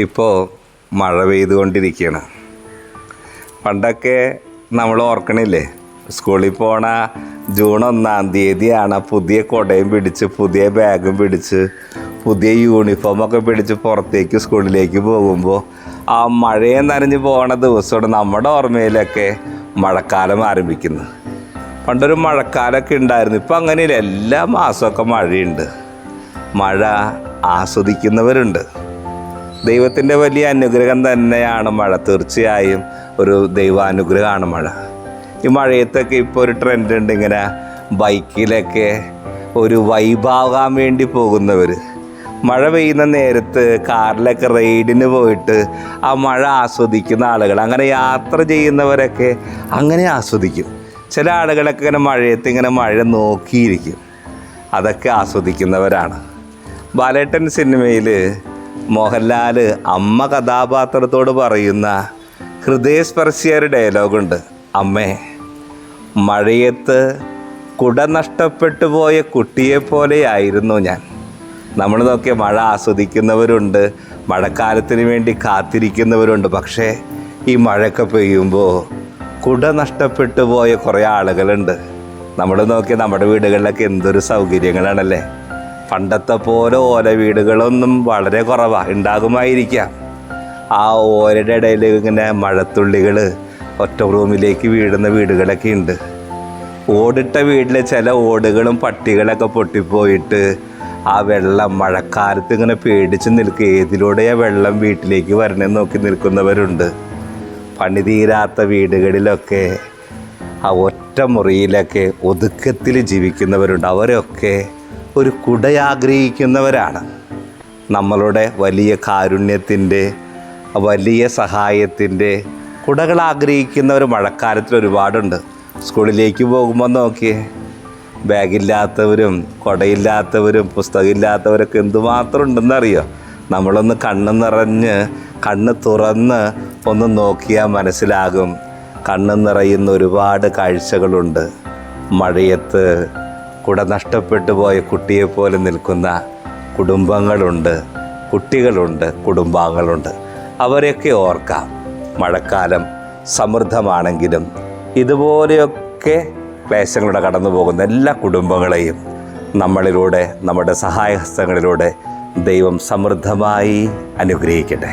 ഇപ്പോൾ മഴ പെയ്തുകൊണ്ടിരിക്കുകയാണ്. പണ്ടൊക്കെ നമ്മൾ ഓർക്കണില്ലേ, സ്കൂളിൽ പോണ ജൂൺ 1 തീയതിയാണ് പുതിയ കുടയും പിടിച്ച് പുതിയ ബാഗും പിടിച്ച് പുതിയ യൂണിഫോമൊക്കെ പിടിച്ച് പുറത്തേക്ക് സ്കൂളിലേക്ക് പോകുമ്പോൾ ആ മഴയെ നനഞ്ഞ് പോകണ ദിവസമാണ് നമ്മുടെ ഓർമ്മയിലൊക്കെ മഴക്കാലം ആരംഭിക്കുന്നത്. പണ്ടൊരു മഴക്കാലമൊക്കെ ഉണ്ടായിരുന്നു. ഇപ്പം അങ്ങനെയില്ല, എല്ലാ മാസമൊക്കെ മഴയുണ്ട്. മഴ ആസ്വദിക്കുന്നവരുണ്ട്. ദൈവത്തിൻ്റെ വലിയ അനുഗ്രഹം തന്നെയാണ് മഴ. തീർച്ചയായും ഒരു ദൈവാനുഗ്രഹമാണ് മഴ. ഈ മഴയത്തൊക്കെ ഇപ്പോൾ ഒരു ട്രെൻഡ് ഉണ്ട്, ഇങ്ങനെ ബൈക്കിലൊക്കെ ഒരു വൈബാകാൻ വേണ്ടി പോകുന്നവർ. മഴ പെയ്യുന്ന നേരത്ത് കാറിലൊക്കെ റൈഡിന് പോയിട്ട് ആ മഴ ആസ്വദിക്കുന്ന ആളുകൾ, അങ്ങനെ യാത്ര ചെയ്യുന്നവരൊക്കെ അങ്ങനെ ആസ്വദിക്കും. ചില ആളുകളൊക്കെ ഇങ്ങനെ മഴയത്ത് ഇങ്ങനെ മഴ നോക്കിയിരിക്കും. അതൊക്കെ ആസ്വദിക്കുന്നവരാണ്. ബാലേട്ടൻ സിനിമയിൽ മോഹൻലാൽ അമ്മ കഥാപാത്രത്തോട് പറയുന്ന ഹൃദയസ്പർശിയായ ഒരു ഡയലോഗുണ്ട്. അമ്മേ, മഴയത്ത് കുട നഷ്ടപ്പെട്ടു പോയ കുട്ടിയെപ്പോലെയായിരുന്നു ഞാൻ. നമ്മൾ നോക്കിയ മഴ ആസ്വദിക്കുന്നവരുണ്ട്, മഴക്കാലത്തിന് വേണ്ടി കാത്തിരിക്കുന്നവരുണ്ട്. പക്ഷേ ഈ മഴയൊക്കെ പെയ്യുമ്പോൾ കുട നഷ്ടപ്പെട്ടു പോയ കുറേ ആളുകളുണ്ട്. നമ്മൾ നോക്കിയ നമ്മുടെ വീടുകളിലൊക്കെ എന്തൊരു സൗകര്യങ്ങളാണല്ലേ. പണ്ടത്തെ പോലെ ഓല വീടുകളൊന്നും വളരെ കുറവാണ്, ഉണ്ടാകുമായിരിക്കാം. ആ ഓലയുടെ ഇടയിൽ ഇങ്ങനെ മഴത്തുള്ളികൾ ഒറ്റ റൂമിലേക്ക് വീഴുന്ന വീടുകളൊക്കെ ഉണ്ട്. ഓടിട്ട വീട്ടിലെ ചില ഓടുകളും പട്ടികളൊക്കെ പൊട്ടിപ്പോയിട്ട് ആ വെള്ളം മഴക്കാലത്ത് ഇങ്ങനെ പേടിച്ച് നിൽക്കുക, ഏതിലൂടെയാ വെള്ളം വീട്ടിലേക്ക് വരണമെന്ന് നോക്കി നിൽക്കുന്നവരുണ്ട്. പണി തീരാത്ത വീടുകളിലൊക്കെ ആ ഒറ്റ മുറിയിലൊക്കെ ഒതുക്കത്തിൽ ജീവിക്കുന്നവരുണ്ട്. അവരൊക്കെ ഒരു കുടയാഗ്രഹിക്കുന്നവരാണ്. നമ്മളുടെ വലിയ കാരുണ്യത്തിൻ്റെ, വലിയ സഹായത്തിൻ്റെ കുടകൾ ആഗ്രഹിക്കുന്നവർ മഴക്കാലത്തിൽ ഒരുപാടുണ്ട്. സ്കൂളിലേക്ക് പോകുമ്പോൾ നോക്കിയേ, ബാഗില്ലാത്തവരും കുടയില്ലാത്തവരും പുസ്തകമില്ലാത്തവരൊക്കെ എന്തുമാത്രം ഉണ്ടെന്നറിയോ. നമ്മളൊന്ന് കണ്ണ് തുറന്ന് ഒന്ന് നോക്കിയാൽ മനസ്സിലാകും. കണ്ണ് നിറയുന്ന ഒരുപാട് കാഴ്ചകളുണ്ട്. മഴയത്ത് കുട നഷ്ടപ്പെട്ടു പോയ കുട്ടിയെപ്പോലെ നിൽക്കുന്ന കുടുംബങ്ങളുണ്ട്, കുട്ടികളുണ്ട്, കുടുംബാംഗങ്ങളുണ്ട്. അവരെയൊക്കെ ഓർക്കാം. മഴക്കാലം സമൃദ്ധമാണെങ്കിലും ഇതുപോലെയൊക്കെ ക്ലേശങ്ങളുടെ കടന്നു പോകുന്ന എല്ലാ കുടുംബങ്ങളെയും നമ്മളിലൂടെ, നമ്മുടെ സഹായഹസ്തങ്ങളിലൂടെ ദൈവം സമൃദ്ധമായി അനുഗ്രഹിക്കട്ടെ.